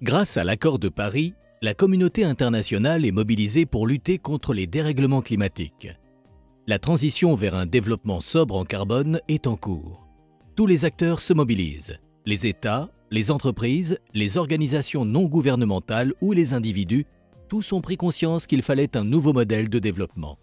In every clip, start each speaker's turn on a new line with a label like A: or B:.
A: Grâce à l'accord de Paris, la communauté internationale est mobilisée pour lutter contre les dérèglements climatiques. La transition vers un développement sobre en carbone est en cours. Tous les acteurs se mobilisent, les États, les entreprises, les organisations non gouvernementales ou les individus, tous ont pris conscience qu'il fallait un nouveau modèle de développement.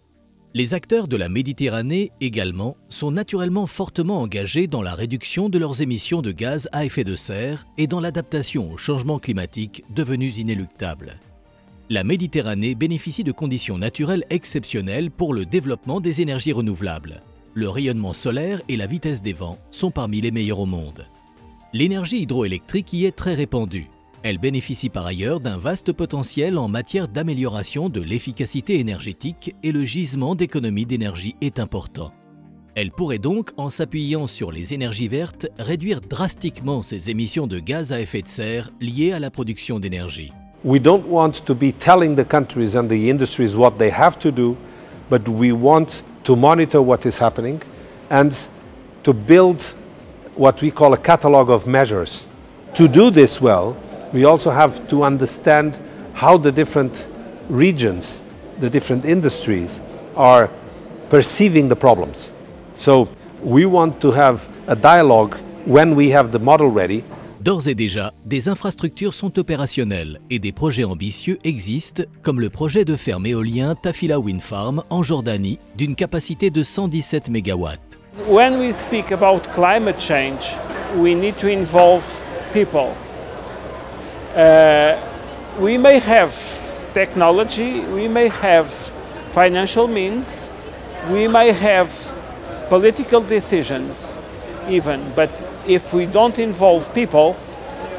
A: Les acteurs de la Méditerranée également sont naturellement fortement engagés dans la réduction de leurs émissions de gaz à effet de serre et dans l'adaptation au changement climatique devenus inéluctables. La Méditerranée bénéficie de conditions naturelles exceptionnelles pour le développement des énergies renouvelables. Le rayonnement solaire et la vitesse des vents sont parmi les meilleurs au monde. L'énergie hydroélectrique y est très répandue. Elle bénéficie par ailleurs d'un vaste potentiel en matière d'amélioration de l'efficacité énergétique et le gisement d'économie d'énergie est important. Elle pourrait donc, en s'appuyant sur les énergies vertes, réduire drastiquement ses émissions de gaz à effet de serre liées à la production d'énergie.
B: We don't want to be telling the countries and the industries what they have to do, but we want to monitor what is happening and to build what we call a catalogue of measures. To do this well, we also have to understand how the different regions, the different industries are perceiving the problems. So we want to have a dialogue when we have the model ready.
A: D'ores et déjà, des infrastructures sont opérationnelles et des projets ambitieux existent, comme le projet de ferme éolien Tafila Wind Farm en Jordanie d'une capacité de 117 MW.
C: When we speak about climate change, we need to involve people. We may have technology, we may have financial means, we may have political decisions even, but if we don't involve people,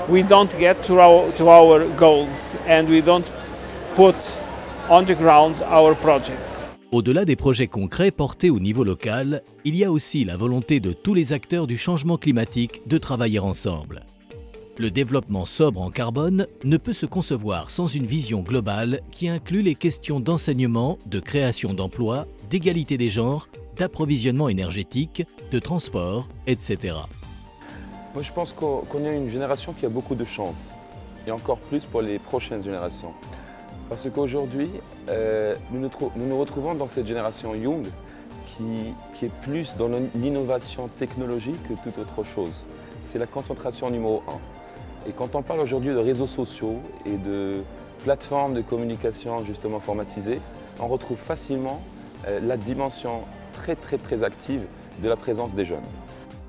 C: we don't get to our goals and we don't put on the ground our projects.
A: Au-delà des projets concrets portés au niveau local, il y a aussi la volonté de tous les acteurs du changement climatique de travailler ensemble. Le développement sobre en carbone ne peut se concevoir sans une vision globale qui inclut les questions d'enseignement, de création d'emplois, d'égalité des genres, d'approvisionnement énergétique, de transport, etc.
D: Moi, je pense qu'on est une génération qui a beaucoup de chance, et encore plus pour les prochaines générations. Parce qu'aujourd'hui, nous nous retrouvons dans cette génération Young qui est plus dans l'innovation technologique que toute autre chose. C'est la concentration numéro 1. Et quand on parle aujourd'hui de réseaux sociaux et de plateformes de communication justement informatisées, on retrouve facilement la dimension très active de la présence des jeunes.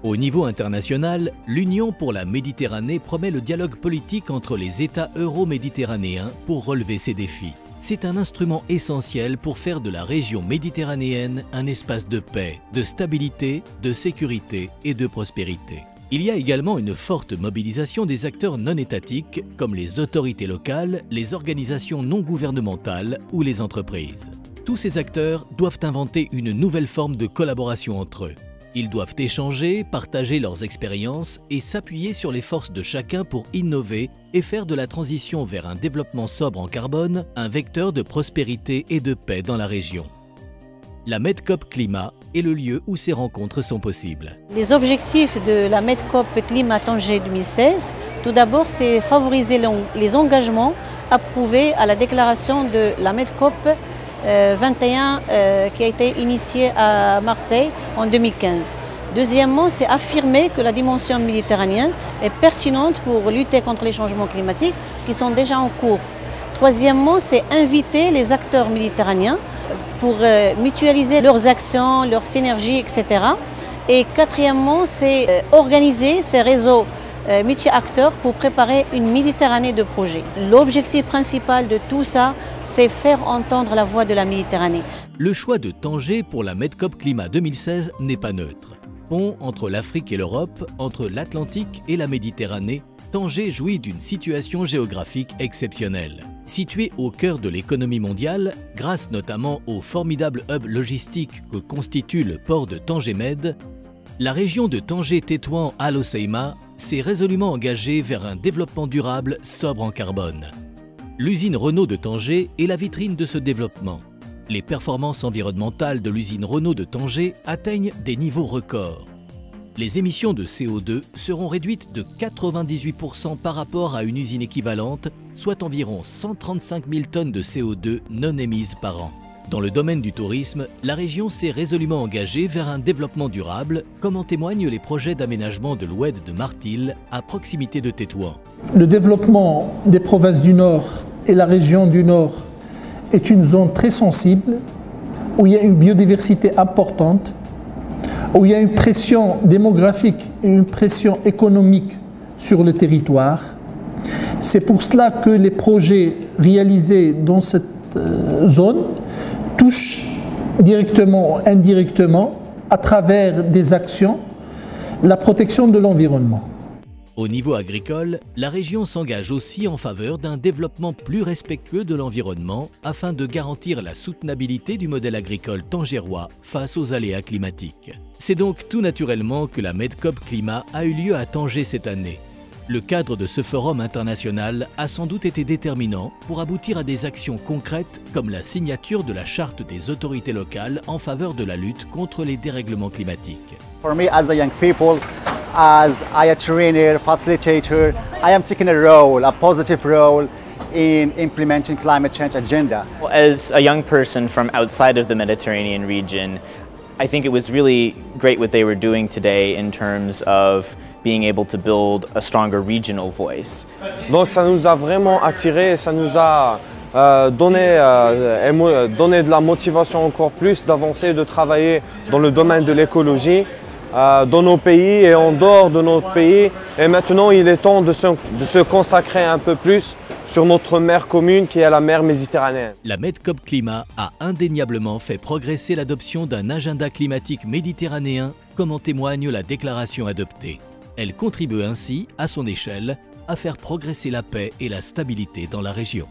A: Au niveau international, l'Union pour la Méditerranée promet le dialogue politique entre les États euro-méditerranéens pour relever ces défis. C'est un instrument essentiel pour faire de la région méditerranéenne un espace de paix, de stabilité, de sécurité et de prospérité. Il y a également une forte mobilisation des acteurs non étatiques comme les autorités locales, les organisations non gouvernementales ou les entreprises. Tous ces acteurs doivent inventer une nouvelle forme de collaboration entre eux. Ils doivent échanger, partager leurs expériences et s'appuyer sur les forces de chacun pour innover et faire de la transition vers un développement sobre en carbone un vecteur de prospérité et de paix dans la région. La MEDCOP Climat est le lieu où ces rencontres sont possibles.
E: Les objectifs de la MEDCOP Climat Tanger 2016, tout d'abord, c'est favoriser les engagements approuvés à la déclaration de la MEDCOP 21 qui a été initiée à Marseille en 2015. Deuxièmement, c'est affirmer que la dimension méditerranéenne est pertinente pour lutter contre les changements climatiques qui sont déjà en cours. Troisièmement, c'est inviter les acteurs méditerranéens pour mutualiser leurs actions, leurs synergies, etc. Et quatrièmement, c'est organiser ces réseaux multi-acteurs pour préparer une Méditerranée de projets. L'objectif principal de tout ça, c'est faire entendre la voix de la Méditerranée.
A: Le choix de Tanger pour la MEDCOP Climat 2016 n'est pas neutre. Pont entre l'Afrique et l'Europe, entre l'Atlantique et la Méditerranée, Tanger jouit d'une situation géographique exceptionnelle. Située au cœur de l'économie mondiale, grâce notamment au formidable hub logistique que constitue le port de Tanger-Med, la région de Tanger-Tétouan Al Hoceima s'est résolument engagée vers un développement durable sobre en carbone. L'usine Renault de Tanger est la vitrine de ce développement. Les performances environnementales de l'usine Renault de Tanger atteignent des niveaux records. Les émissions de CO2 seront réduites de 98% par rapport à une usine équivalente, soit environ 135 000 tonnes de CO2 non émises par an. Dans le domaine du tourisme, la région s'est résolument engagée vers un développement durable, comme en témoignent les projets d'aménagement de l'oued de Martil, à proximité de Tétouan.
F: Le développement des provinces du Nord et la région du Nord est une zone très sensible, où il y a une biodiversité importante, où il y a une pression démographique et une pression économique sur le territoire. C'est pour cela que les projets réalisés dans cette zone touchent directement ou indirectement, à travers des actions, la protection de l'environnement.
A: Au niveau agricole, la région s'engage aussi en faveur d'un développement plus respectueux de l'environnement afin de garantir la soutenabilité du modèle agricole tangérois face aux aléas climatiques. C'est donc tout naturellement que la Medcop Climat a eu lieu à Tanger cette année. Le cadre de ce forum international a sans doute été déterminant pour aboutir à des actions concrètes comme la signature de la charte des autorités locales en faveur de la lutte contre les dérèglements climatiques.
G: For me as a young people, as a trainer, facilitator, I am taking a positive role in implementing climate change agenda.
H: As a young person from outside of the Mediterranean region, I think it was really great what they were doing today in terms of being able to build a stronger regional voice.
I: Donc ça nous a vraiment attirés, ça nous a donné de la motivation encore plus d'avancer, de travailler dans le domaine de l'écologie, dans nos pays et en dehors de notre pays. Et maintenant, il est temps de se consacrer un peu plus sur notre mer commune qui est la mer Méditerranée.
A: La Medcop Climat a indéniablement fait progresser l'adoption d'un agenda climatique méditerranéen, comme en témoigne la déclaration adoptée. Elle contribue ainsi, à son échelle, à faire progresser la paix et la stabilité dans la région.